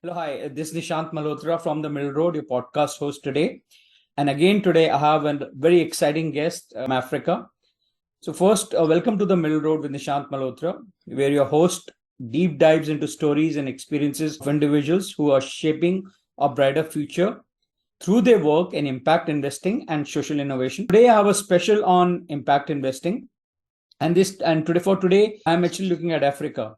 Hello, hi. This is Nishant Malhotra from the Middle Road, your podcast host today. And again, today I have a very exciting guest from Africa. So, first, welcome to the Middle Road with Nishant Malhotra, where your host deep dives into stories and experiences of individuals who are shaping a brighter future through their work in impact investing and social innovation. Today, I have a special on impact investing. And today, I'm actually looking at Africa,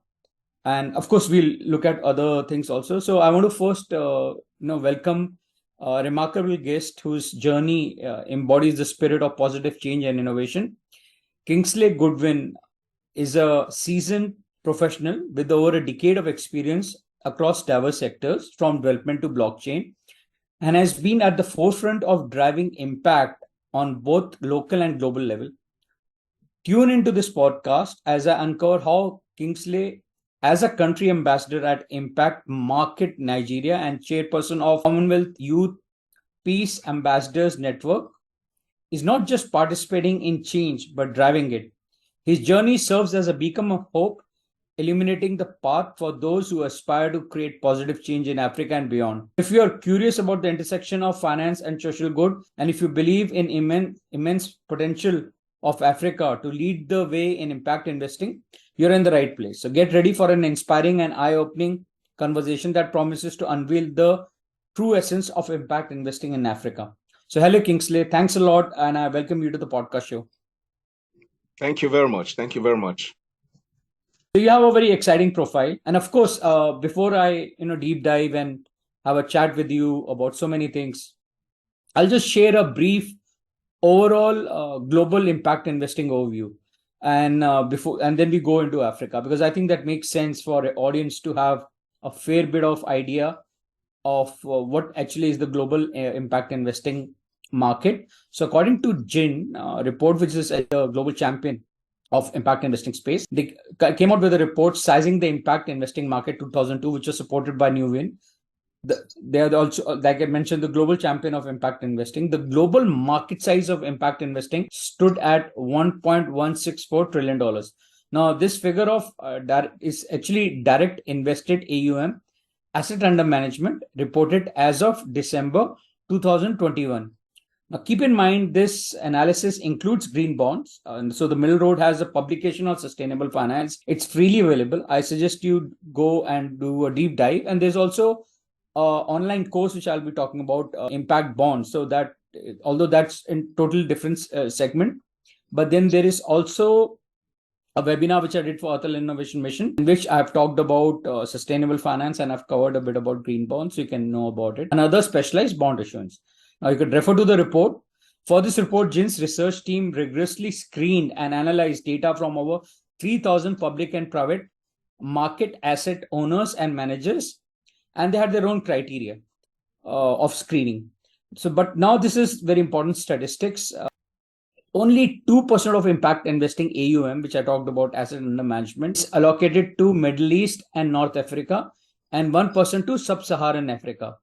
and of course we'll look at other things also. So I want to first welcome a remarkable guest whose journey embodies the spirit of positive change and innovation. Kingsley Godwin is a seasoned professional with over a decade of experience across diverse sectors from development to blockchain, and has been at the forefront of driving impact on both local and global level. Tune into this podcast as I uncover how Kingsley, as a country ambassador at Impact Market Nigeria and chairperson of Commonwealth Youth Peace Ambassadors Network, is not just participating in change but driving it. His journey serves as a beacon of hope, illuminating the path for those who aspire to create positive change in Africa and beyond. If you are curious about the intersection of finance and social good, and if you believe in immense potential of Africa to lead the way in impact investing, you're in the right place. So get ready for an inspiring and eye-opening conversation that promises to unveil the true essence of impact investing in Africa. So hello, Kingsley. Thanks a lot, and I welcome you to the podcast show. Thank you very much. Thank you very much. So you have a very exciting profile, and of course, before I deep dive and have a chat with you about so many things, I'll just share a brief overall global impact investing overview, and then we go into Africa, because I think that makes sense for an audience to have a fair bit of idea of what actually is the global impact investing market. So according to Jin report, which is a global champion of impact investing space, they came out with a report sizing the impact investing market 2002, which was supported by New Win. They are also, like I mentioned, the global champion of impact investing. The global market size of impact investing stood at $1.164 trillion. Now, this figure of that is actually direct invested AUM, asset under management, reported as of December 2021. Now, keep in mind, this analysis includes green bonds. And so the Middle Road has a publication on sustainable finance. It's freely available. I suggest you go and do a deep dive. And there's also online course which I'll be talking about, impact bonds. So that, although that's in total different segment, but then there is also a webinar which I did for Atal Innovation Mission, in which I've talked about sustainable finance, and I've covered a bit about green bonds, so you can know about it. Another specialized bond issuance. Now you could refer to the report. For this report, Jin's research team rigorously screened and analyzed data from over 3,000 public and private market asset owners and managers, and they had their own criteria of screening. So, but now this is very important statistics. Only 2% of impact investing AUM, which I talked about, asset under management, is allocated to Middle East and North Africa, and 1% to Sub-Saharan Africa.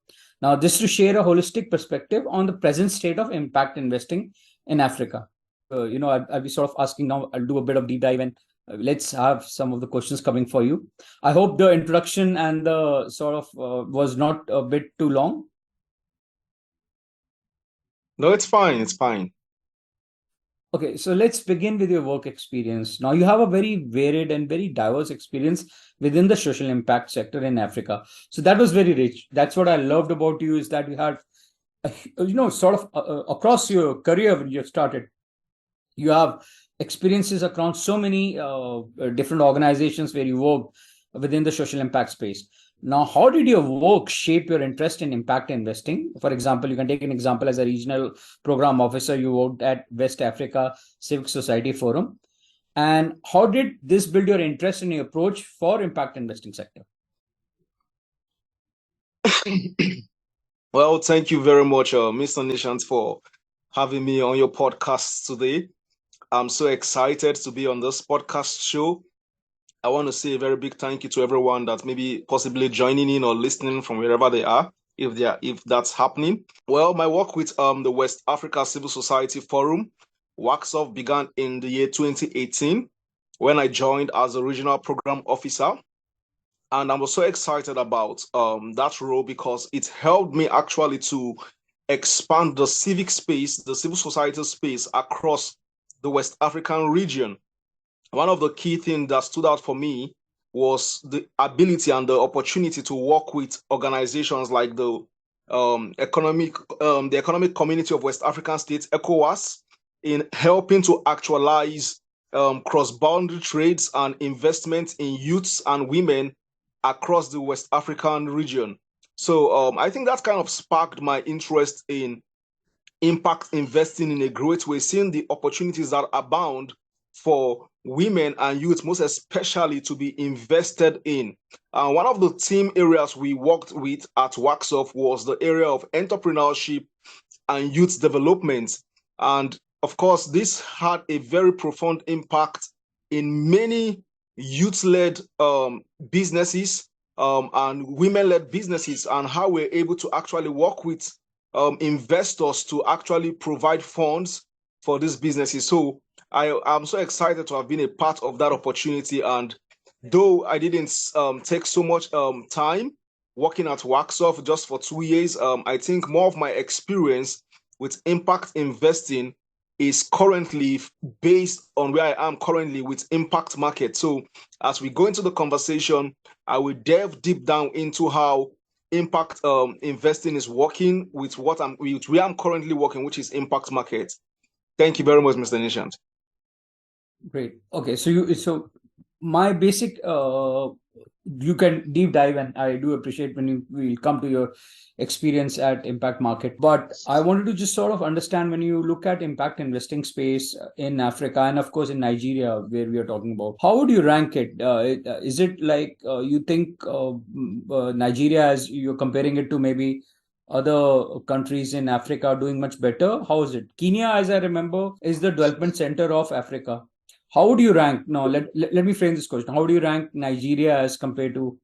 Now, this to share a holistic perspective on the present state of impact investing in Africa. I'll be sort of asking now, I'll do a bit of deep dive, and let's have some of the questions coming for you. I hope the introduction and the sort of was not a bit too long. No, it's fine. It's fine. Okay, so let's begin with your work experience. Now, you have a very varied and very diverse experience within the social impact sector in Africa. So that was very rich. That's what I loved about you, is that you had, sort of across your career when you started, you have experiences across so many different organizations where you work within the social impact space. Now, how did your work shape your interest in impact investing? For example, you can take an example as a regional program officer, you worked at West Africa Civic Society Forum. And how did this build your interest in your approach for impact investing sector? Well, thank you very much, Mr. Nishant, for having me on your podcast today. I'm so excited to be on this podcast show. I want to say a very big thank you to everyone that maybe possibly joining in or listening from wherever they are, if that's happening. Well, my work with the West Africa Civil Society Forum, WACSOF, began in the year 2018 when I joined as a regional program officer. And I was so excited about that role because it helped me actually to expand the civic space, the civil society space across the West African region. One of the key things that stood out for me was the ability and the opportunity to work with organizations like the Economic Community of West African States, ECOWAS, in helping to actualize cross-boundary trades and investment in youths and women across the West African region. So I think that kind of sparked my interest in impact investing in a great way, seeing the opportunities that abound for women and youth, most especially to be invested in. One of the team areas we worked with at Waxoff was the area of entrepreneurship and youth development. And of course, this had a very profound impact in many youth-led businesses and women-led businesses, and how we're able to actually work with investors to actually provide funds for these businesses. So I'm so excited to have been a part of that opportunity. And though I didn't take so much time working at Waxoff just for 2 years, I think more of my experience with impact investing is currently based on where I am currently with impact market. So as we go into the conversation, I will delve deep down into how impact investing is working with where I'm currently working, which is impact market. Thank you very much, Mr. Nishant. Great. Okay, so my basic you can deep dive, and I do appreciate when you will come to your experience at impact market. But I wanted to just sort of understand, when you look at impact investing space in Africa and of course in Nigeria, where we are talking about, how would you rank it? Is it like you think Nigeria, as you're comparing it to maybe other countries in Africa, are doing much better? How is it? Kenya, as I remember, is the development center of Africa. How would you rank? No, let me frame this question. How do you rank Nigeria as compared to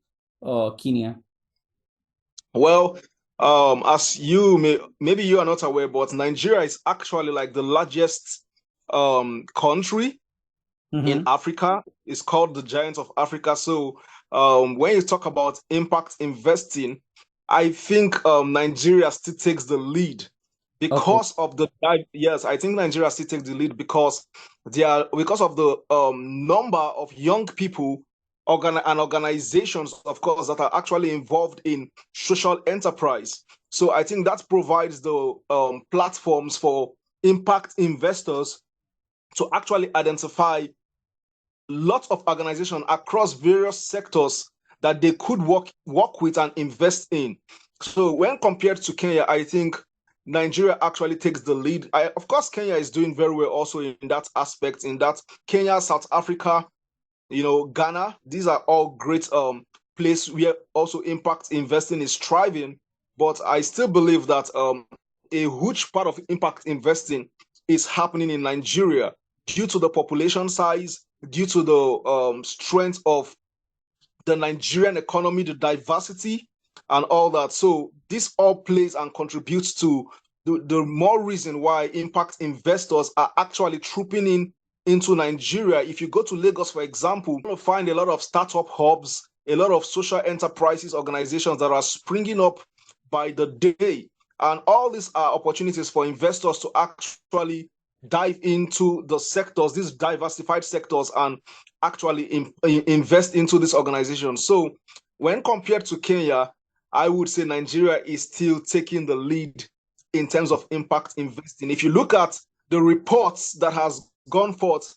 Kenya? Well, as maybe you are not aware, but Nigeria is actually like the largest country in Africa. It's called the Giant of Africa. So when you talk about impact investing, I think Nigeria still takes the lead because of the yes, I think Nigeria still takes the lead because of the number of young people and organizations, of course, that are actually involved in social enterprise. So I think that provides the platforms for impact investors to actually identify lots of organizations across various sectors that they could work with and invest in. So when compared to Kenya, I think Nigeria actually takes the lead. Of course, Kenya is doing very well also in that aspect, in that Kenya, South Africa, Ghana, these are all great places where also impact investing is thriving. But I still believe that a huge part of impact investing is happening in Nigeria due to the population size, due to the strength of the Nigerian economy, the diversity, and all that. So this all plays and contributes to the more reason why impact investors are actually trooping into Nigeria. If you go to Lagos, for example, you're going to find a lot of startup hubs, a lot of social enterprises, organizations that are springing up by the day. And all these are opportunities for investors to actually dive into the sectors, these diversified sectors, and actually invest into this organization. So when compared to Kenya, I would say Nigeria is still taking the lead in terms of impact investing. If you look at the reports that has gone forth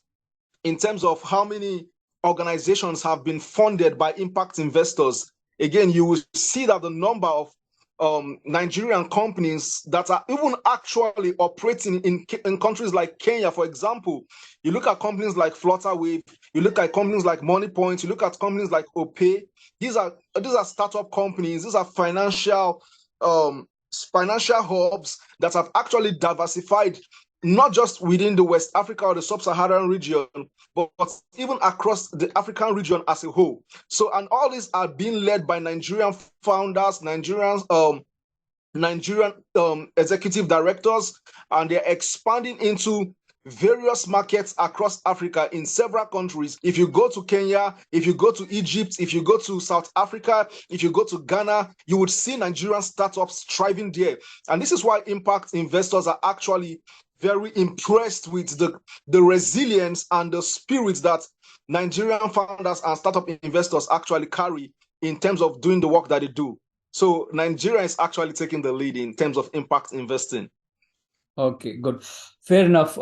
in terms of how many organizations have been funded by impact investors, again, you will see that the number of Nigerian companies that are even actually operating in countries like Kenya, for example, you look at companies like Flutterwave, you look at companies like MoneyPoint, you look at companies like OPay. These are startup companies. These are financial hubs that have actually diversified, not just within the West Africa or the Sub-Saharan region, but even across the African region as a whole. So, and all these are being led by Nigerian founders, Nigerian executive directors, and they're expanding into various markets across Africa in several countries. If you go to Kenya, if you go to Egypt, if you go to South Africa, if you go to Ghana, you would see Nigerian startups thriving there. And this is why impact investors are actually very impressed with the resilience and the spirit that Nigerian founders and startup investors actually carry in terms of doing the work that they do. So Nigeria is actually taking the lead in terms of impact investing. Okay, good. Fair enough.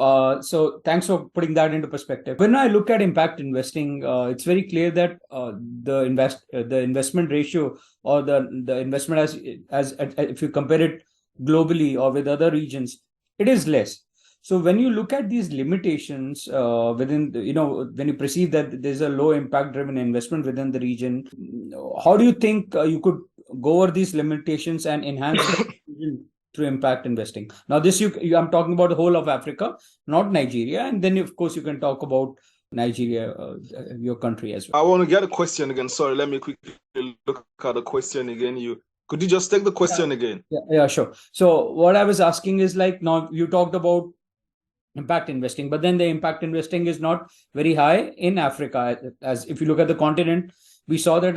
So thanks for putting that into perspective. When I look at impact investing, it's very clear that the investment ratio, or the investment as if you compare it globally or with other regions, it is less. So when you look at these limitations within, when you perceive that there's a low impact driven investment within the region, how do you think you could go over these limitations and enhance through impact investing? Now, this I'm talking about the whole of Africa, not Nigeria, and then of course you can talk about Nigeria, your country as well. I want to get a question again. Sorry, let me quickly look at the question again. Could you just take the question again? Yeah, sure. So what I was asking is, like, now you talked about impact investing, but then the impact investing is not very high in Africa. As if you look at the continent, we saw that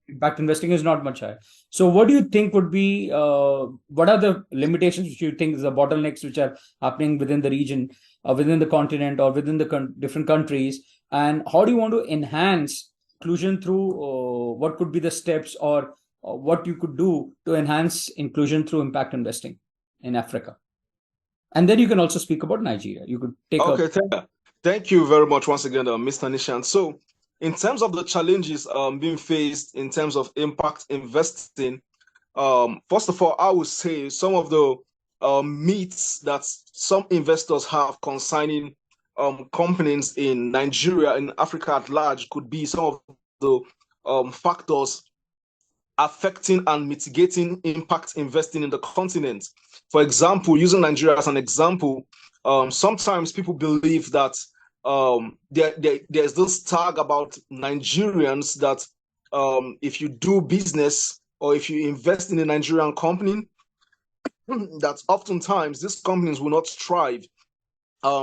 impact investing is not much high. So what do you think would be, what are the limitations which you think is the bottlenecks which are happening within the region, within the continent, or within the different countries? And how do you want to enhance inclusion through, what could be the steps, or what you could do to enhance inclusion through impact investing in Africa? And then you can also speak about Nigeria. You could take Thank you very much once again, Mr. Nishant. So in terms of the challenges being faced in terms of impact investing, first of all, I would say some of the myths that some investors have concerning companies in Nigeria and Africa at large could be some of the factors affecting and mitigating impact investing in the continent. For example, using Nigeria as an example, sometimes people believe that there's this tag about Nigerians that if you do business or if you invest in a Nigerian company, that oftentimes these companies will not thrive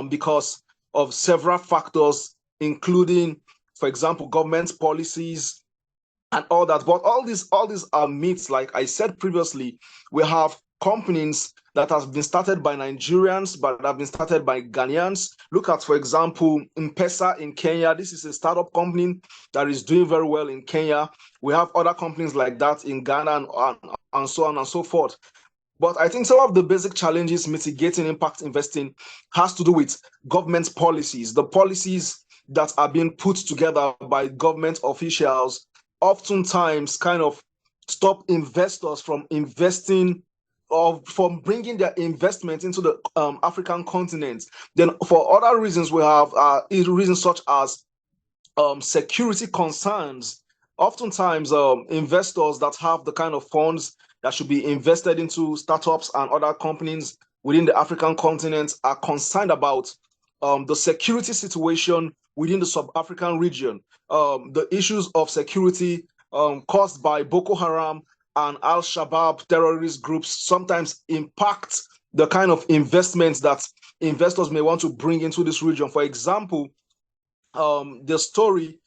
because of several factors, including, for example, government policies and all that. But all these are myths. Like I said previously, we have companies that have been started by Nigerians, but have been started by Ghanaians. Look at, for example, M-Pesa in Kenya. This is a startup company that is doing very well in Kenya. We have other companies like that in Ghana and so on and so forth. But I think some of the basic challenges mitigating impact investing has to do with government policies. The policies that are being put together by government officials oftentimes kind of stop investors from investing or from bringing their investment into the African continent. Then for other reasons, we have reasons such as security concerns. Oftentimes, investors that have the kind of funds that should be invested into startups and other companies within the African continent are concerned about the security situation within the sub-African region. The issues of security caused by Boko Haram and Al-Shabaab terrorist groups sometimes impact the kind of investments that investors may want to bring into this region. For example, the story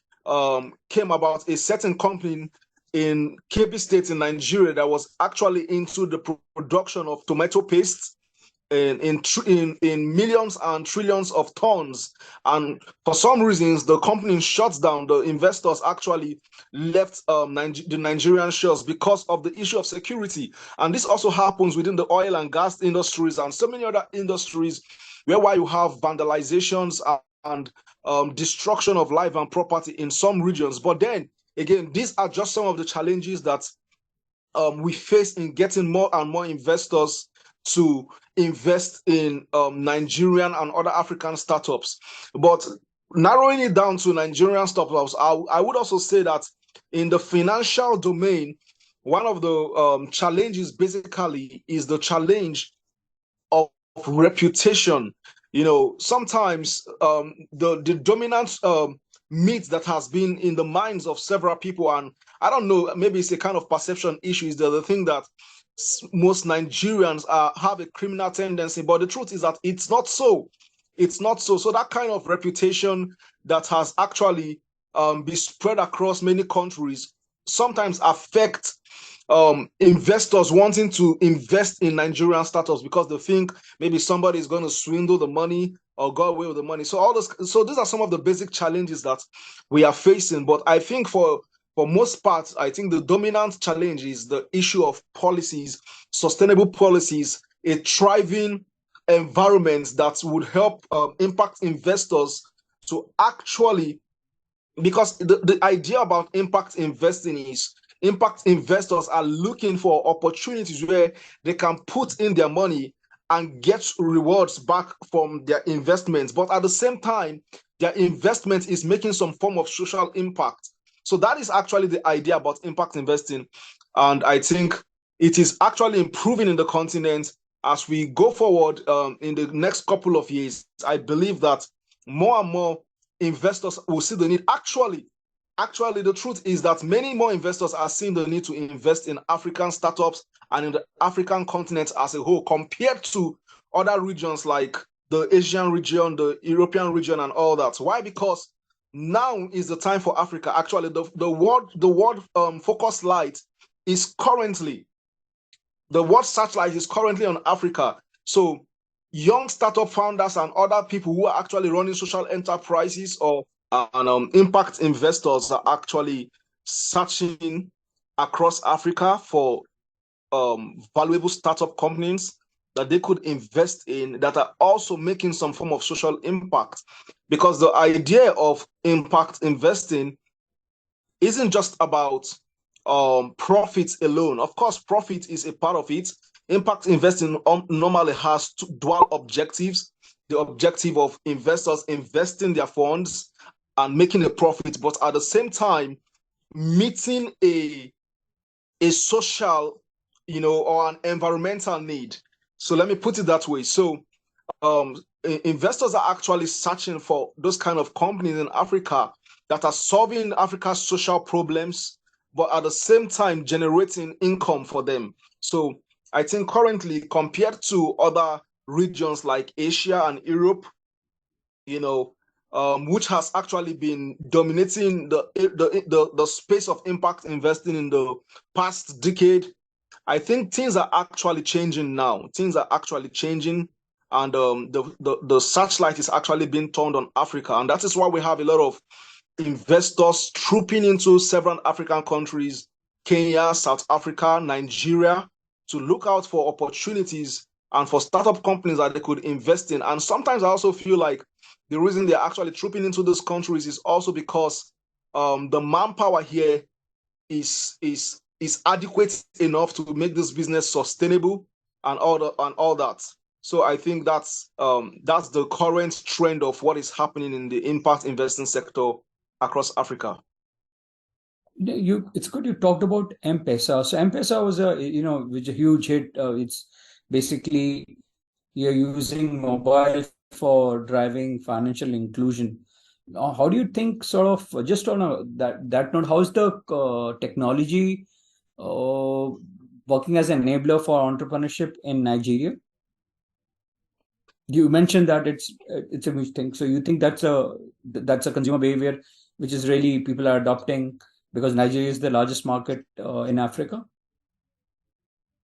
came about a certain company in Kebbi State in Nigeria that was actually into the production of tomato paste in millions and trillions of tons. And for some reasons, the company shut down. The investors actually left the Nigerian shores because of the issue of security. And this also happens within the oil and gas industries and so many other industries whereby you have vandalizations and destruction of life and property in some regions. But then again, these are just some of the challenges that we face in getting more and more investors to invest in Nigerian and other African startups. But narrowing it down to Nigerian startups, I would also say that in the financial domain, one of the challenges basically is the challenge of reputation. You know, sometimes the dominant myth that has been in the minds of several people, and I don't know, maybe it's a kind of perception issue, is the thing that most Nigerians have a criminal tendency, but the truth is that it's not so. it's not so. So that kind of reputation that has actually been spread across many countries sometimes affect investors wanting to invest in Nigerian startups because they think maybe somebody is going to swindle the money or go away with the money. So these are some of the basic challenges that we are facing. But I think for most parts, I think the dominant challenge is the issue of policies, sustainable policies, a thriving environment that would help impact investors to actually, because the idea about impact investing is impact investors are looking for opportunities where they can put in their money and get rewards back from their investments. But at the same time, their investment is making some form of social impact. So that is actually the idea about impact investing. And I think it is actually improving in the continent as we go forward in the next couple of years. I believe that more and more investors will see the need. Actually, the truth is that many more investors are seeing the need to invest in African startups and in the African continent as a whole compared to other regions like the Asian region, the European region, and all that. Why? Because now is the time for Africa. Actually, the world focus light is currently, the world searchlight is currently on Africa. So young startup founders and other people who are actually running social enterprises or impact investors are actually searching across Africa for valuable startup companies that they could invest in that are also making some form of social impact. Because the idea of impact investing isn't just about profits alone. Of course, profit is a part of it. Impact investing normally has dual objectives. The objective of investors investing their funds and making a profit, but at the same time, meeting a social, or an environmental need. So let me put it that way. So investors are actually searching for those kind of companies in Africa that are solving Africa's social problems, but at the same time generating income for them. So I think currently, compared to other regions like Asia and Europe, which has actually been dominating the space of impact investing in the past decade, I think things are actually changing now. Things are actually changing, and the searchlight is actually being turned on Africa, and that is why we have a lot of investors trooping into several African countries, Kenya, South Africa, Nigeria, to look out for opportunities and for startup companies that they could invest in. And sometimes I also feel like the reason they're actually trooping into those countries is also because the manpower here is adequate enough to make this business sustainable and all that. So I think that's the current trend of what is happening in the impact investing sector across Africa. It's good you talked about M-Pesa. So M-Pesa was which a huge hit. It's basically you're using mobile for driving financial inclusion. How do you think, sort of, just on that note, how is the technology working as an enabler for entrepreneurship in Nigeria? You mentioned that it's a huge thing. So you think that's a consumer behavior which is really people are adopting because Nigeria is the largest market in Africa?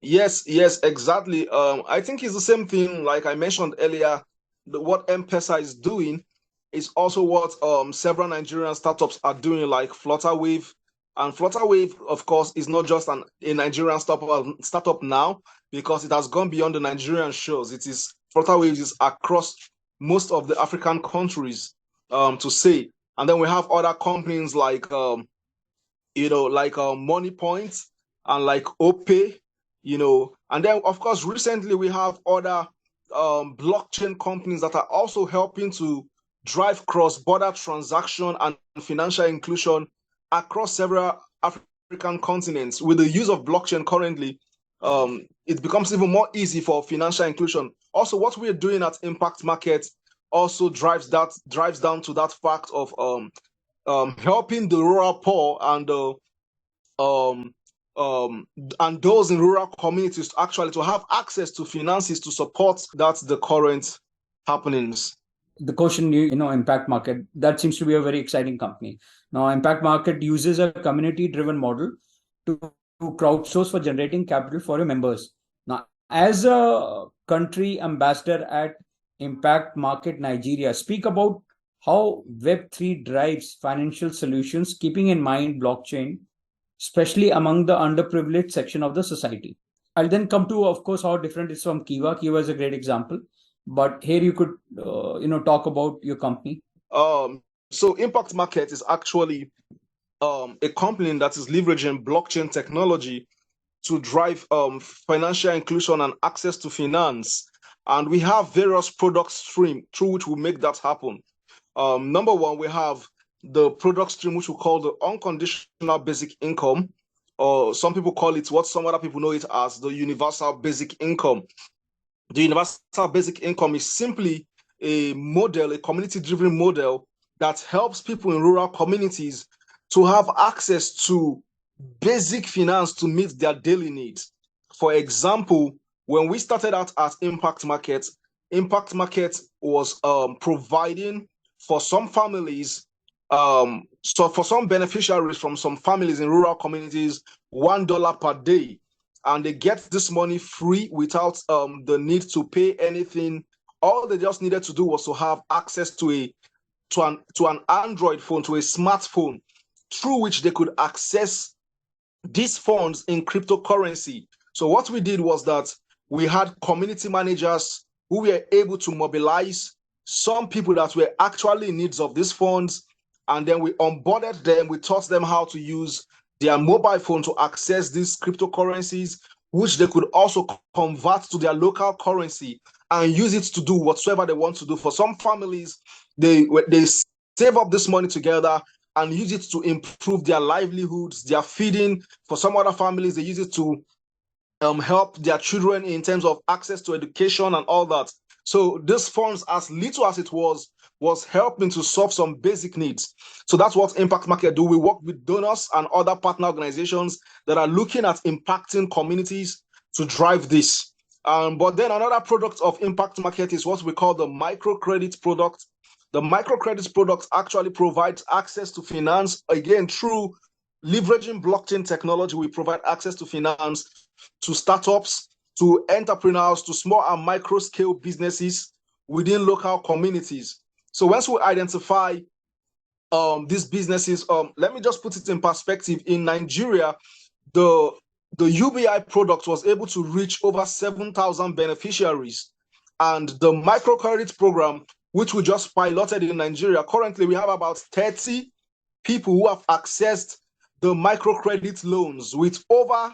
Yes, exactly. I think it's the same thing. Like I mentioned earlier, what M-Pesa is doing is also what several Nigerian startups are doing, like Flutterwave. And Flutterwave, of course, is not just a Nigerian startup now, because it has gone beyond the Nigerian shores. Flutterwave is across most of the African countries, to say. And then we have other companies like Money Point and like OPay, and then of course recently we have other blockchain companies that are also helping to drive cross-border transaction and financial inclusion across several African continents. With the use of blockchain currently, it becomes even more easy for financial inclusion. Also, what we're doing at Impact Market also drives down to that fact of helping the rural poor and those in rural communities actually to have access to finances to support. That's the current happenings. the question, Impact Market, that seems to be a very exciting company. Now, Impact Market uses a community-driven model to crowdsource for generating capital for your members. Now, as a country ambassador at Impact Market Nigeria, speak about how Web3 drives financial solutions, keeping in mind blockchain, especially among the underprivileged section of the society. I'll then come to, of course, how different it's from Kiva. Kiva is a great example, but here you could, talk about your company. So Impact Market is actually a company that is leveraging blockchain technology to drive financial inclusion and access to finance. And we have various product streams through which we make that happen. Number one, we have the product stream, which we call the unconditional basic income, or some people call it, what some other people know it as, the universal basic income. The universal basic income is simply a model, a community-driven model that helps people in rural communities to have access to basic finance to meet their daily needs. For example, when we started out at Impact Market was providing for some families, so for some beneficiaries from some families in rural communities, $1 per day, and they get this money free without the need to pay anything. All they just needed to do was to have access to an Android phone, to a smartphone, through which they could access these funds in cryptocurrency. So what we did was that we had community managers who were able to mobilize some people that were actually in need of these funds, and then we onboarded them. We taught them how to use their mobile phone to access these cryptocurrencies, which they could also convert to their local currency and use it to do whatsoever they want to do. For some families, they save up this money together and use it to improve their livelihoods, their feeding. For some other families, they use it to help their children in terms of access to education and all that. So these funds, as little as it was helping to solve some basic needs. So that's what Impact Market do. We work with donors and other partner organizations that are looking at impacting communities to drive this. But then another product of Impact Market is what we call the microcredit product. The microcredit product actually provides access to finance, again, through leveraging blockchain technology. We provide access to finance to startups, to entrepreneurs, to small and micro scale businesses within local communities. So once we identify these businesses, let me just put it in perspective. In Nigeria, the UBI product was able to reach over 7,000 beneficiaries. And the microcredit program, which we just piloted in Nigeria, currently we have about 30 people who have accessed the microcredit loans with over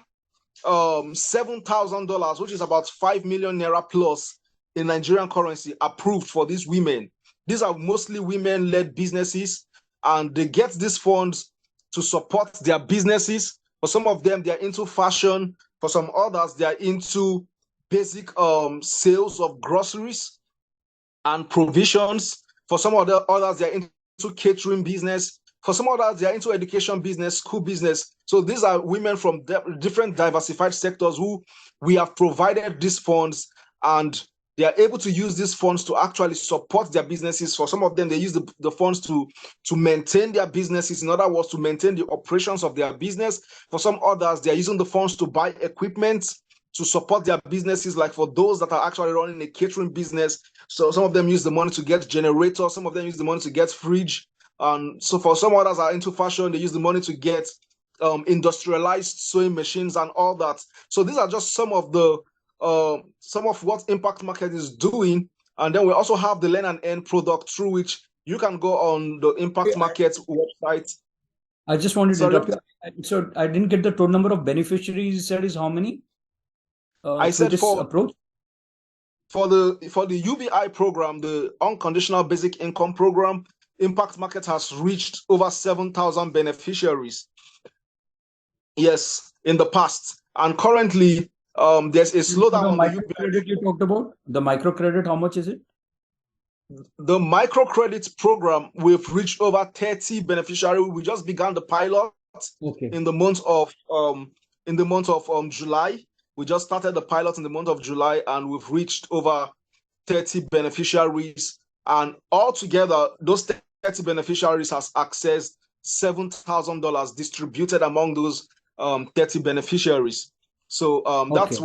$7,000, which is about 5 million naira plus in Nigerian currency, approved for these women. These are mostly women-led businesses, and they get these funds to support their businesses. For some of them, they're into fashion. For some others, they're into basic sales of groceries and provisions. For some of the others, they're into catering business. For some others, they're into education business, school business. So these are women from different diversified sectors who we have provided these funds, and they are able to use these funds to actually support their businesses. For some of them, they use the funds to maintain their businesses. In other words, to maintain the operations of their business. For some others, they're using the funds to buy equipment to support their businesses. Like for those that are actually running a catering business, so some of them use the money to get generators. Some of them use the money to get fridge. So for some others are into fashion, they use the money to get industrialized sewing machines and all that. So these are just some of what Impact Market is doing. And then we also have the Learn and Earn product, through which you can go on the Impact Market website. I just wanted to interrupt you. So I didn't get the total number of beneficiaries. You said is how many? I said this approach for the UBI program, the unconditional basic income program, Impact Market has reached over 7,000 beneficiaries. Yes, in the past, and currently there's a slowdown on the microcredit you talked about. The microcredit, how much is it? The microcredit program, we've reached over 30 beneficiaries. We just began the pilot in the month of July. We just started the pilot in the month of July, and we've reached over 30 beneficiaries. And altogether, those 30 beneficiaries has accessed $7,000 distributed among those 30 beneficiaries. So Okay.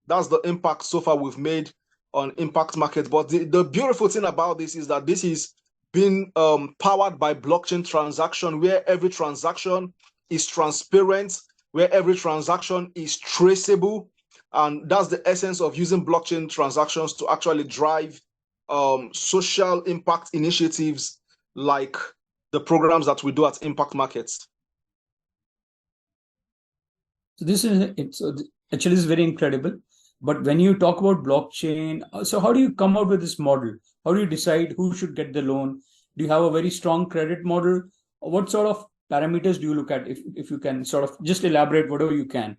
that's the impact so far we've made on impact market. But the beautiful thing about this is that this is being powered by blockchain transaction, where every transaction is transparent, where every transaction is traceable. And that's the essence of using blockchain transactions to actually drive social impact initiatives like the programs that we do at Impact Markets. So this is actually this is very incredible. But when you talk about blockchain, so how do you come out with this model? How do you decide who should get the loan? Do you have a very strong credit model? What sort of parameters do you look at? If you can sort of just elaborate whatever you can.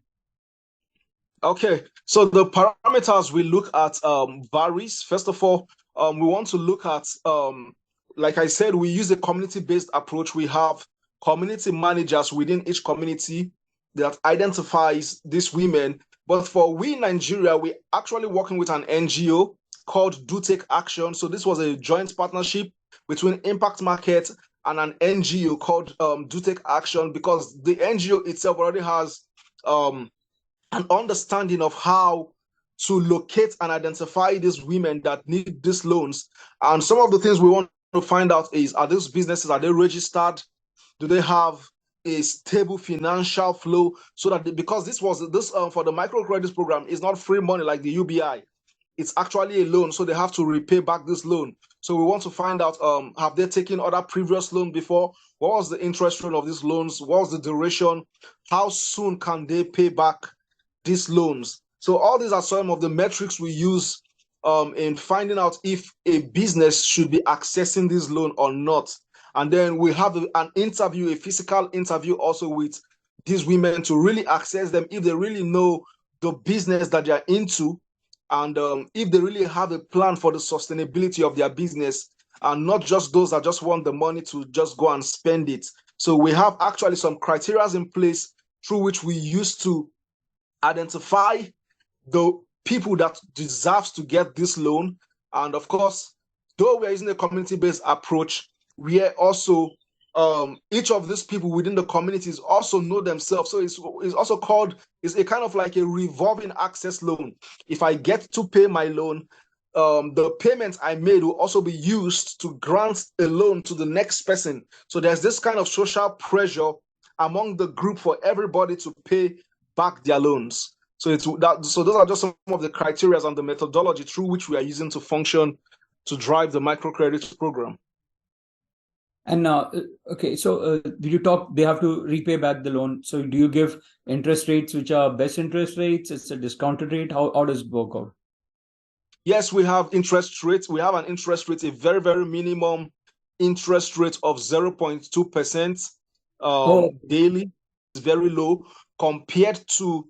Okay, so the parameters we look at varies. First of all, we want to look at, like I said, we use a community-based approach. We have community managers within each community that identifies these women. But for we in Nigeria, we're actually working with an NGO called Do Take Action. So this was a joint partnership between Impact Market and an NGO called Do Take Action, because the NGO itself already has an understanding of how to locate and identify these women that need these loans. And some of the things we want to find out is, are these businesses, are they registered? Do they have a stable financial flow? So that because this for the microcredit program is not free money like the UBI. It's actually a loan, so they have to repay back this loan. So we want to find out, have they taken other previous loan before? What was the interest rate of these loans? What was the duration? How soon can they pay back these loans? So all these are some of the metrics we use in finding out if a business should be accessing this loan or not. And then we have an interview, a physical interview also with these women to really assess them if they really know the business that they're into, and if they really have a plan for the sustainability of their business, and not just those that just want the money to just go and spend it. So we have actually some criteria in place through which we use to identify the people that deserves to get this loan. And of course, though we're using a community-based approach, we are also each of these people within the communities also know themselves. So it's also called, it's a kind of like a revolving access loan. If I get to pay my loan, the payments I made will also be used to grant a loan to the next person. So there's this kind of social pressure among the group for everybody to pay back their loans. So so those are just some of the criteria and the methodology through which we are using to function to drive the microcredit program. And okay, so did you talk? They have to repay back the loan. So do you give interest rates which are best interest rates? It's a discounted rate. How does it work out? Yes, we have interest rates. We have an interest rate, a very, very minimum interest rate of 0.2% daily. It's very low compared to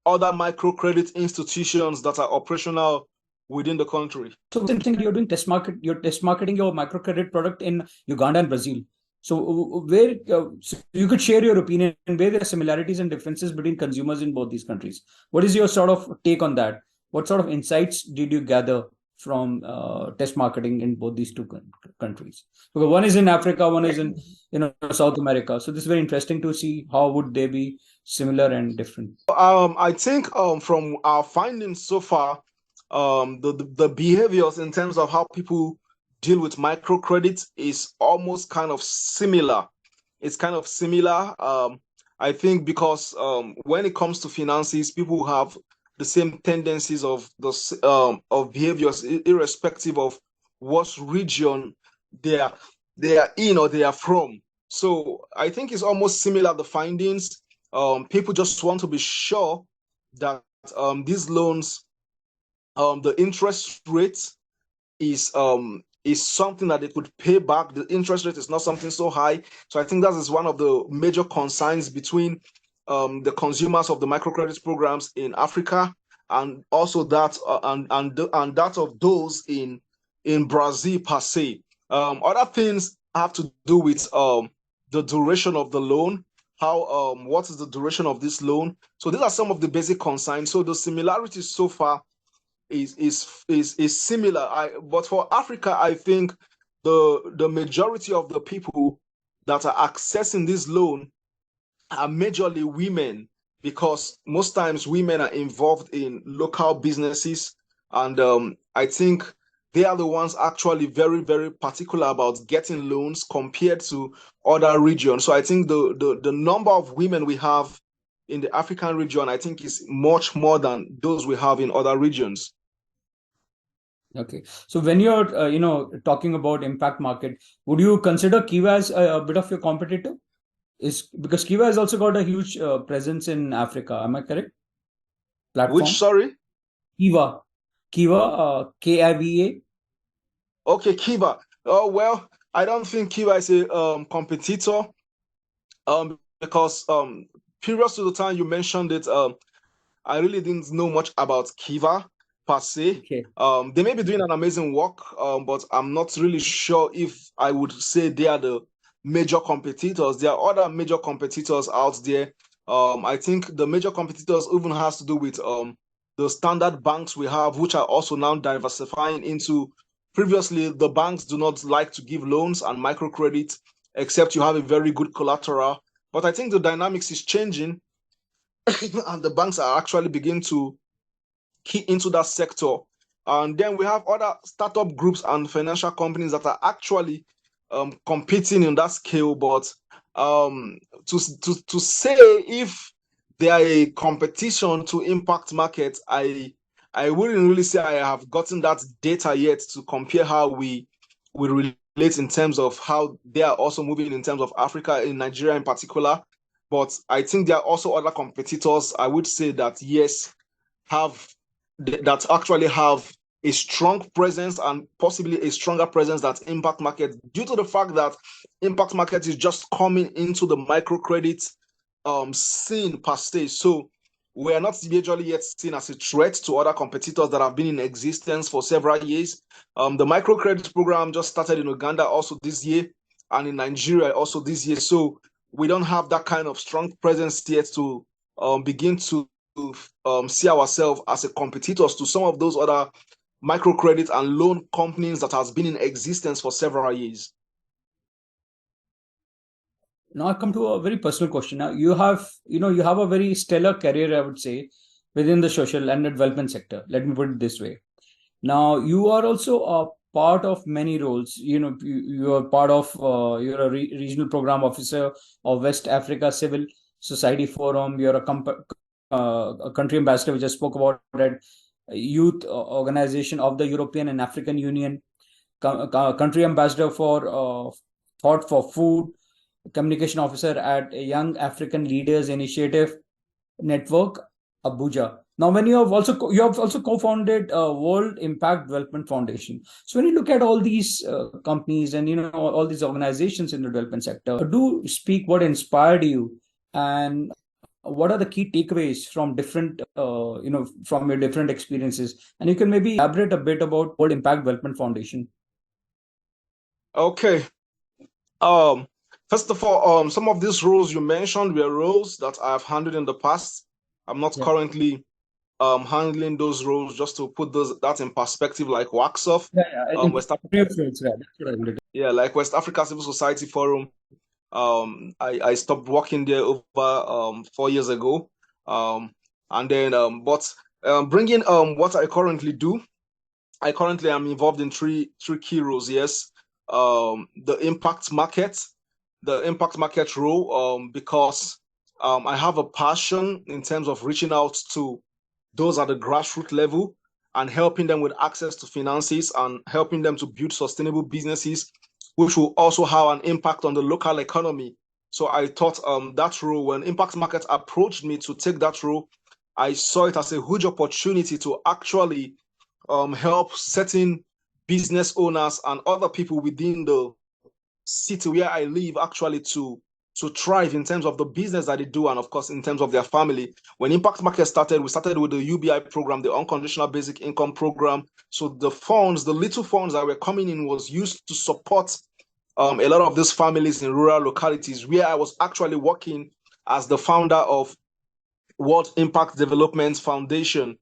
other microcredit institutions that are operational within the country. So you're doing you're test marketing your microcredit product in Uganda and Brazil. So where so you could share your opinion and where there are similarities and differences between consumers in both these countries. What is your sort of take on that? What sort of insights did you gather from test marketing in both these two countries? Because one is in Africa, one is in South America. So this is very interesting to see how would they be similar and different. I think from our findings so far, the behaviors in terms of how people deal with microcredit is almost kind of similar. It's kind of similar. I think because when it comes to finances, people have the same tendencies of behaviors, irrespective of what region they are in or they are from. So I think it's almost similar, the findings. People just want to be sure that these loans, the interest rate is something that they could pay back. The interest rate is not something so high. So I think that is one of the major concerns between the consumers of the microcredit programs in Africa, and also that and that of those in Brazil per se. Other things have to do with the duration of the loan. How what is the duration of this loan? So these are some of the basic concerns. So the similarities so far is similar. But for Africa, I think the majority of the people that are accessing this loan are majorly women, because most times women are involved in local businesses, and I think they are the ones actually very, very particular about getting loans compared to other regions. So I think the number of women we have in the African region, I think, is much more than those we have in other regions. Okay. So when you're, talking about impact market, would you consider Kiva as a bit of your competitor? Is because Kiva has also got a huge presence in Africa. Am I correct? Which, Platform sorry? Kiva, KIVA. Okay, Kiva. Oh, well, I don't think Kiva is a competitor, because previous to the time you mentioned it, I really didn't know much about Kiva per se. Okay. They may be doing an amazing work, but I'm not really sure if I would say they are the major competitors. There are other major competitors out there. I think the major competitors even has to do with the standard banks we have, which are also now diversifying into. Previously, the banks do not like to give loans and microcredit except you have a very good collateral. But I think the dynamics is changing, and the banks are actually beginning to key into that sector. And then we have other startup groups and financial companies that are actually competing in that scale. But to say if they are a competition to impact markets, I wouldn't really say I have gotten that data yet to compare how we relate in terms of how they are also moving in terms of Africa, in Nigeria in particular. But I think there are also other competitors, I would say, that yes, that actually have a strong presence and possibly a stronger presence that impact market, due to the fact that impact market is just coming into the microcredit scene per se. So we are not majorly yet seen as a threat to other competitors that have been in existence for several years. The microcredit program just started in Uganda also this year, and in Nigeria also this year. So we don't have that kind of strong presence yet to begin to see ourselves as a competitors to some of those other microcredit and loan companies that has been in existence for several years. Now I come to a very personal question. Now you have a very stellar career, I would say, within the social and development sector. Let me put it this way. Now you are also a part of many roles. You are part of, you're a regional program officer of West Africa Civil Society Forum. You're a country ambassador, which I spoke about, at youth organization of the European and African Union, country ambassador for Thought for Food, communication officer at a Young African Leaders Initiative Network, Abuja. Now, when you have also co-founded World Impact Development Foundation. So when you look at all these companies and all these organizations in the development sector, do speak what inspired you, and what are the key takeaways from different from your different experiences, and you can maybe elaborate a bit about World Impact Development Foundation. Okay. First of all, some of these roles you mentioned were roles that I have handled in the past. I'm not currently handling those roles, just to put that in perspective, like WACSOF, West Africa, like West Africa Civil Society Forum. I stopped working there over 4 years ago. And then, bringing what I currently do, I currently am involved in three key roles. Yes, the impact market role, because I have a passion in terms of reaching out to those at the grassroots level and helping them with access to finances and helping them to build sustainable businesses, which will also have an impact on the local economy. So I thought that role, when Impact Market approached me to take that role, I saw it as a huge opportunity to actually help certain business owners and other people within the city where I live actually to thrive in terms of the business that they do, and of course in terms of their family. When Impact Market started, we started with the UBI program, the Unconditional Basic Income Program. So the little funds that were coming in was used to support a lot of these families in rural localities, where I was actually working as the founder of World Impact Development Foundation.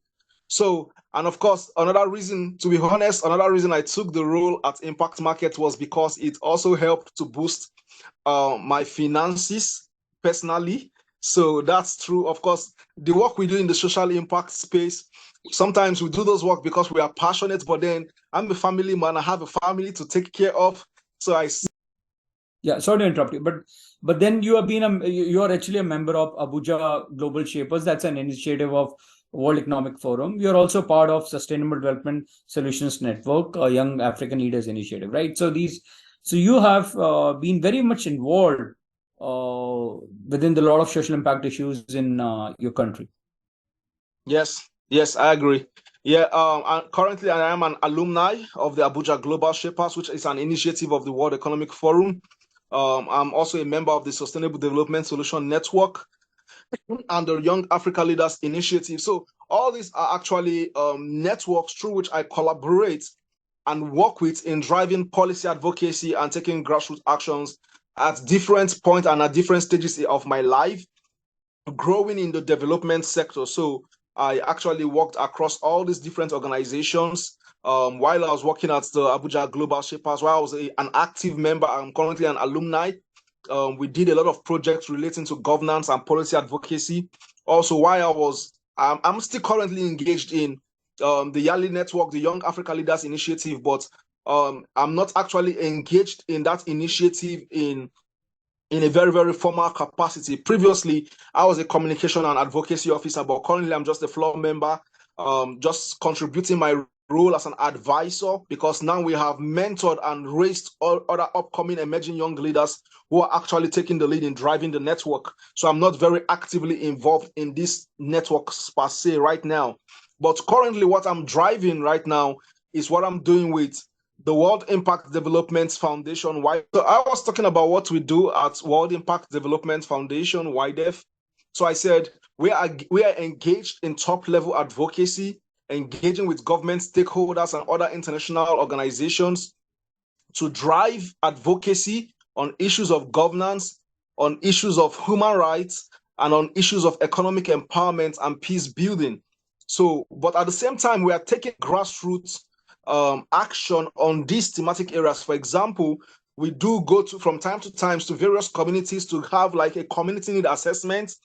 So, and of course, another reason, to be honest, another reason I took the role at Impact Market was because it also helped to boost my finances personally. So that's true. Of course, the work we do in the social impact space, sometimes we do those work because we are passionate, but then I'm a family man. I have a family to take care of. So I see. Yeah, sorry to interrupt you, but then you have been you are actually a member of Abuja Global Shapers. That's an initiative of World Economic Forum. You're also part of Sustainable Development Solutions Network, a Young African Leaders Initiative, right? So you have been very much involved within the lot of social impact issues in your country. Yes, I agree. Yeah, currently I am an alumni of the Abuja Global Shapers, which is an initiative of the World Economic Forum. I'm also a member of the Sustainable Development Solution Network and the Young Africa Leaders Initiative. So all these are actually networks through which I collaborate and work with in driving policy advocacy and taking grassroots actions at different points and at different stages of my life, growing in the development sector. So I actually worked across all these different organizations. While I was working at the Abuja Global Shapers, while I was an active member, I'm currently an alumni. We did a lot of projects relating to governance and policy advocacy. Also, while I'm still currently engaged in the Yali Network, the Young Africa Leaders Initiative, but I'm not actually engaged in that initiative in a very, very formal capacity. Previously, I was a communication and advocacy officer, but currently I'm just a floor member, just contributing my role as an advisor, because now we have mentored and raised all other upcoming emerging young leaders who are actually taking the lead in driving the network. So I'm not very actively involved in this network per se right now. But currently what I'm driving right now is what I'm doing with the World Impact Development Foundation. So I was talking about what we do at World Impact Development Foundation, WIDEF. So I said we are engaged in top-level advocacy, engaging with government stakeholders and other international organizations to drive advocacy on issues of governance, on issues of human rights, and on issues of economic empowerment and peace building. So, but at the same time, we are taking grassroots action on these thematic areas. For example, we do go to from time to time to various communities to have like a community need assessment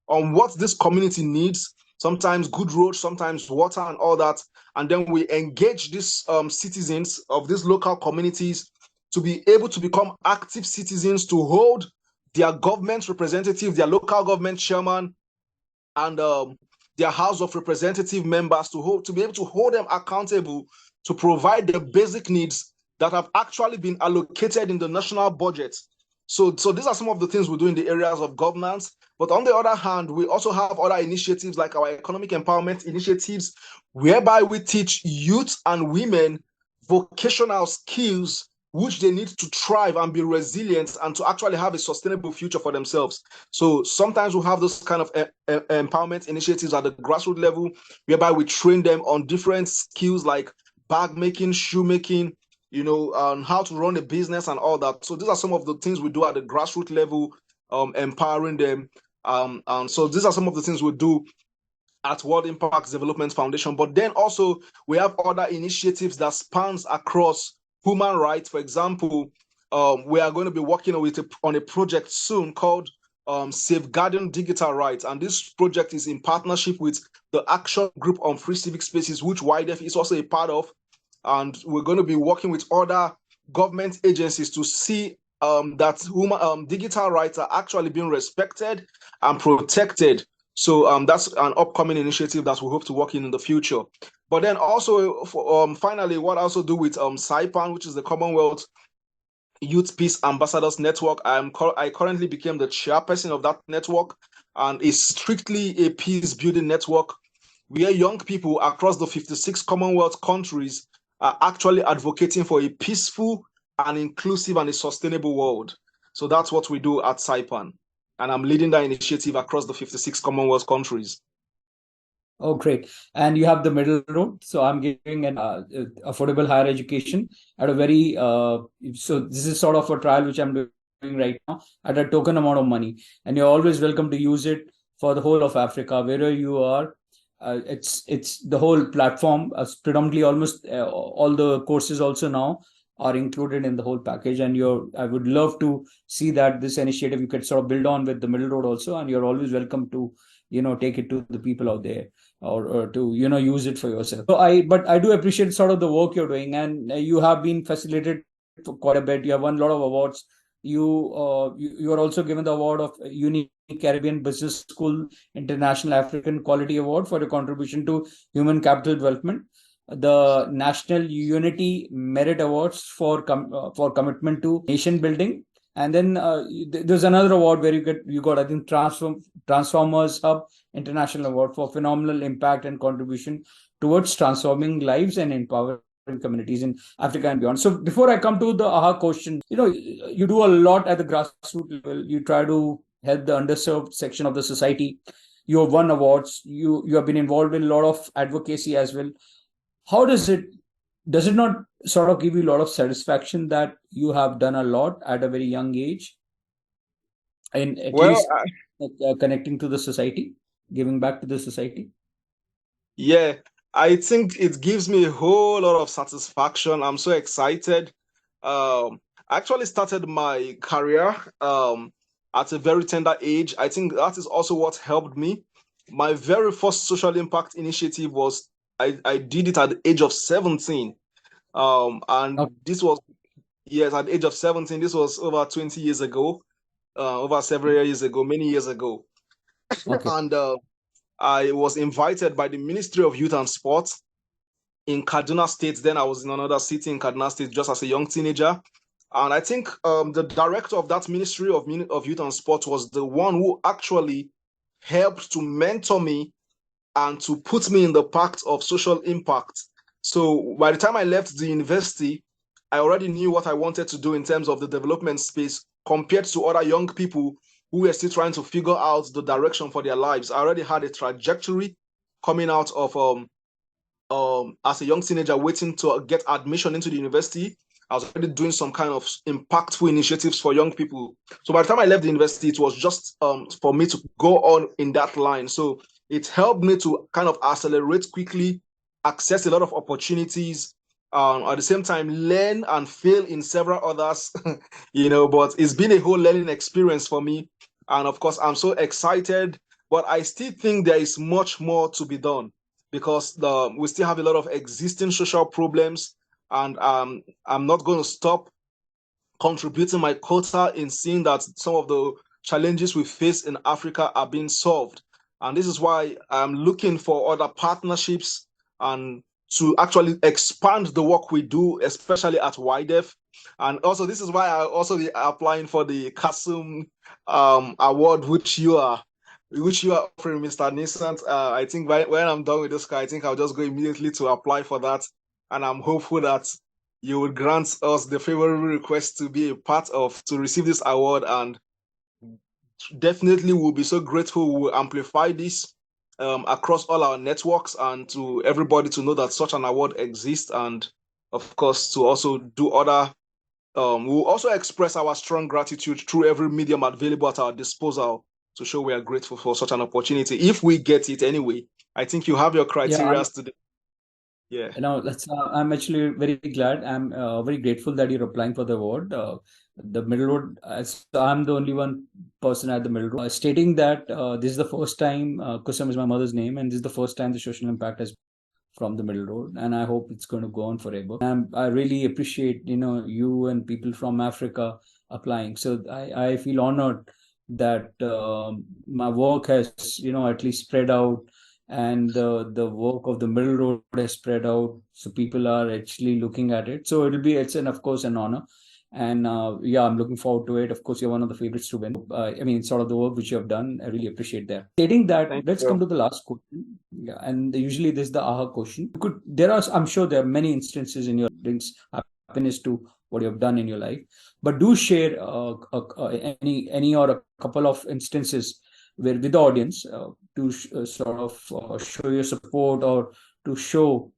on what this community needs. Sometimes good roads, sometimes water and all that. And then we engage these citizens of these local communities to be able to become active citizens, to hold their government representative, their local government chairman, and their House of Representative members to be able to hold them accountable to provide the basic needs that have actually been allocated in the national budget. So these are some of the things we do in the areas of governance. But on the other hand, we also have other initiatives like our economic empowerment initiatives, whereby we teach youth and women vocational skills which they need to thrive and be resilient and to actually have a sustainable future for themselves. So sometimes we have those kind of empowerment initiatives at the grassroots level, whereby we train them on different skills like bag making, shoe making, on how to run a business and all that. So these are some of the things we do at the grassroots level, empowering them. And so these are some of the things we do at World Impact Development Foundation. But then also we have other initiatives that spans across human rights. For example, we are going to be working on a project soon called Safeguarding Digital Rights. And this project is in partnership with the Action Group on Free Civic Spaces, which WIDEF is also a part of. And we're going to be working with other government agencies to see that digital rights are actually being respected and protected. So that's an upcoming initiative that we hope to work in the future. But then also, finally, what I also do with CYPAN, which is the Commonwealth Youth Peace Ambassadors Network. I currently became the chairperson of that network, and it's strictly a peace building network where young people across the 56 Commonwealth countries are actually advocating for a peaceful and inclusive and a sustainable world. So that's what we do at CYPAN. And I'm leading that initiative across the 56 Commonwealth countries. Oh, great. And you have the middle road. So I'm giving an affordable higher education at a very, so this is sort of a trial which I'm doing right now at a token amount of money. And you're always welcome to use it for the whole of Africa, wherever you are. it's the whole platform, predominantly almost all the courses also now are included in the whole package. And I would love to see that this initiative you could sort of build on with the Middle Road also, and you're always welcome to take it to the people out there, or to use it for yourself. But I do appreciate sort of the work you're doing, and you have been facilitated for quite a bit. You have won a lot of awards. You are also given the award of Unique Caribbean Business School International African Quality Award for your contribution to human capital development, the National Unity Merit Awards for commitment to nation building, and then there's another award where you got I think Transformers Hub International Award for phenomenal impact and contribution towards transforming lives and empowering communities in Africa and beyond. So before I come to the AHA question, you do a lot at the grassroots level. You try to help the underserved section of the society. You have won awards. You have been involved in a lot of advocacy as well. How does it not sort of give you a lot of satisfaction that you have done a lot at a very young age, and at least connecting to the society, giving back to the society? Yeah, I think it gives me a whole lot of satisfaction. I'm so excited. I actually started my career at a very tender age. I think that is also what helped me. My very first social impact initiative was I did it at the age of 17. And Okay. this was, yes, at the age of 17. This was over 20 years ago, over several years ago, many years ago. Okay. And I was invited by the Ministry of Youth and Sports in Kaduna State. Then I was in another city in Kaduna State just as a young teenager. And I think the director of that Ministry of Youth and Sports was the one who actually helped to mentor me and to put me in the path of social impact. So by the time I left the university, I already knew what I wanted to do in terms of the development space compared to other young people who were still trying to figure out the direction for their lives. I already had a trajectory coming out of as a young teenager waiting to get admission into the university. I was already doing some kind of impactful initiatives for young people. So by the time I left the university, it was just for me to go on in that line. So it helped me to kind of accelerate quickly, access a lot of opportunities, at the same time learn and fail in several others, but it's been a whole learning experience for me. And of course, I'm so excited, but I still think there is much more to be done because we still have a lot of existing social problems, and I'm not going to stop contributing my quota in seeing that some of the challenges we face in Africa are being solved. And this is why I'm looking for other partnerships and to actually expand the work we do, especially at YDEF. And also, this is why I also be applying for the Kasum award, which you are offering, Mr. Nishant. I think when I'm done with this guy, I think I'll just go immediately to apply for that. And I'm hopeful that you would grant us the favorable request to be a part of, to receive this award. And definitely we'll be so grateful. We'll amplify this across all our networks and to everybody to know that such an award exists. And of course, to also do other, we'll also express our strong gratitude through every medium available at our disposal to show we are grateful for such an opportunity. If we get it anyway, I think you have your criteria today. Yeah. I'm actually very glad. I'm very grateful that you're applying for the award. The Middle Road, I'm the only one person at the Middle Road, stating that this is the first time, Kusum is my mother's name, and this is the first time the social impact has from the Middle Road, and I hope it's going to go on forever. I really appreciate you and people from Africa applying. So I feel honored that my work has at least spread out, and the work of the Middle Road has spread out, so people are actually looking at it. So it's of course an honor, and I'm looking forward to it. Of course, you're one of the favorites to win. Sort of the work which you have done, I really appreciate that. Stating that, let's come to the last question. Yeah, and usually this is the AHA question. I'm sure there are many instances in your brings happiness to what you have done in your life, but do share any or a couple of instances where with the audience to sort of show your support or to show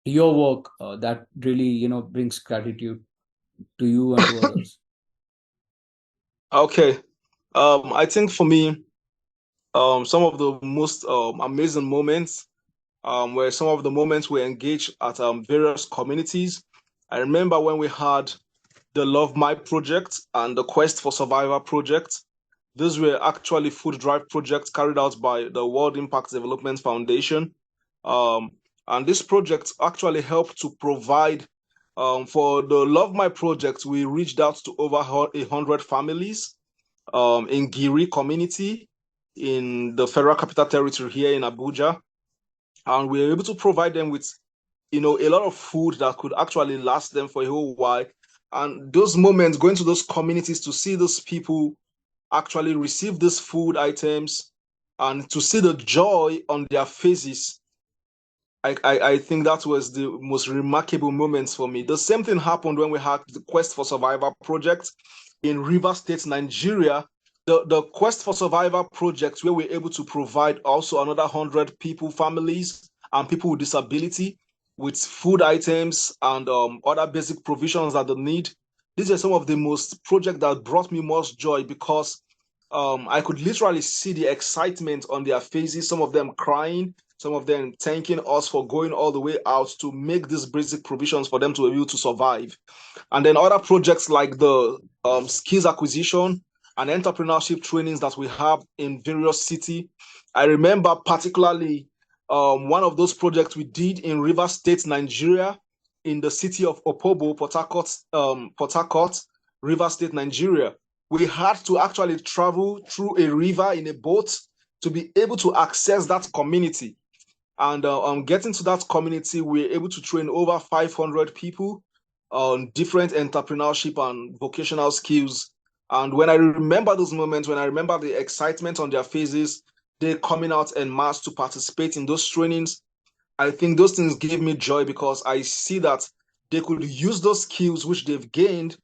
your work that really brings gratitude to you and to others. Okay. I think for me, some of the most amazing moments were some of the moments we engaged at various communities. I remember when we had the Love My project and the Quest for Survivor project. These were actually food drive projects carried out by the World Impact Development Foundation. Um, and this project actually helped to provide for the Love My project. We reached out to over 100 families in Giri community in the Federal Capital Territory here in Abuja. And we were able to provide them with, a lot of food that could actually last them for a whole while. And those moments, going to those communities to see those people actually receive these food items and to see the joy on their faces, I think that was the most remarkable moments for me. The same thing happened when we had the Quest for Survivor project in River State, Nigeria. The Quest for Survivor project, where we're able to provide also another 100 people, families, and people with disability with food items and other basic provisions that they need. These are some of the most projects that brought me most joy because I could literally see the excitement on their faces, some of them crying, some of them thanking us for going all the way out to make these basic provisions for them to be able to survive. And then other projects like the skills acquisition and entrepreneurship trainings that we have in various cities. I remember particularly one of those projects we did in River State, Nigeria, in the city of Opobo, Port Harcourt, River State, Nigeria. We had to actually travel through a river in a boat to be able to access that community. And getting to that community, we were able to train over 500 people on different entrepreneurship and vocational skills. And when I remember those moments, when I remember the excitement on their faces, they coming out en masse to participate in those trainings, I think those things give me joy because I see that they could use those skills which they've gained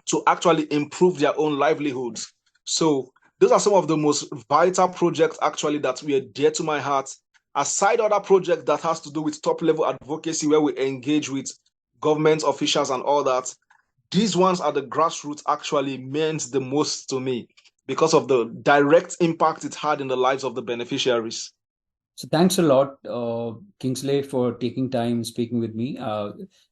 to actually improve their own livelihoods. So those are some of the most vital projects actually that were dear to my heart. Aside other projects that has to do with top level advocacy where we engage with government officials and all that, these ones at the grassroots actually meant the most to me because of the direct impact it had in the lives of the beneficiaries. So thanks a lot, Kingsley, for taking time speaking with me.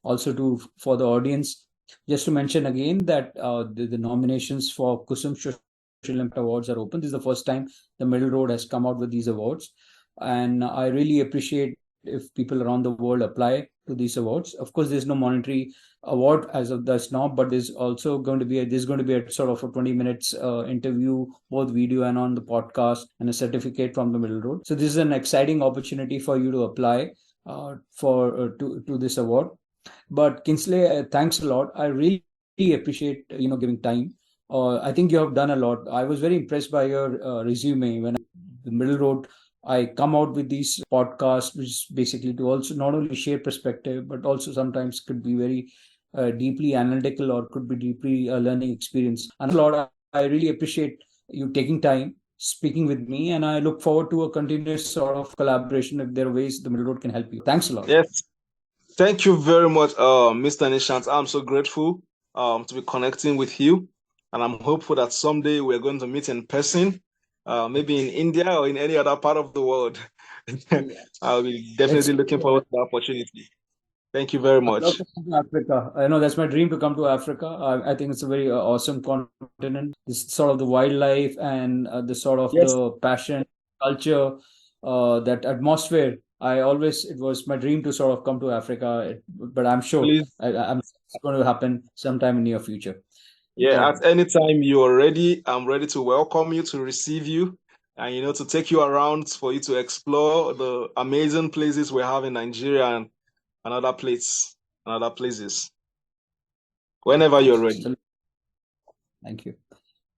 Also, for the audience, just to mention again that the nominations for Kusum Social Impact Awards are open. This is the first time the Middle Road has come out with these awards, and I really appreciate if people around the world apply to these awards. Of course, there's no monetary award as of this now, but there's also going to be a sort of a 20 minutes interview, both video and on the podcast, and a certificate from the Middle Road. So this is an exciting opportunity for you to apply to this award. But Kingsley, thanks a lot. I really appreciate giving time. I think you have done a lot. I was very impressed by your resume. When the Middle Road, I come out with these podcasts, which is basically to also not only share perspective, but also sometimes could be very deeply analytical or could be deeply a learning experience. And a lot, I really appreciate you taking time speaking with me, and I look forward to a continuous sort of collaboration if there are ways the Middle Road can help you. Thanks a lot. Yes, thank you very much, Mr. Nishant. I'm so grateful to be connecting with you, and I'm hopeful that someday we're going to meet in person, maybe in India or in any other part of the world. I'll be definitely looking forward to the opportunity. Thank you very much. I'd love to come to Africa. I know that's my dream to come to Africa. I think it's a very awesome continent. This sort of the wildlife and the sort of the passion, culture, that atmosphere. It was my dream to sort of come to Africa, but I'm sure it's going to happen sometime in near future. Yeah, at any time you're ready, I'm ready to welcome you, to receive you, and to take you around for you to explore the amazing places we have in Nigeria and other places. Whenever you're ready. Thank you.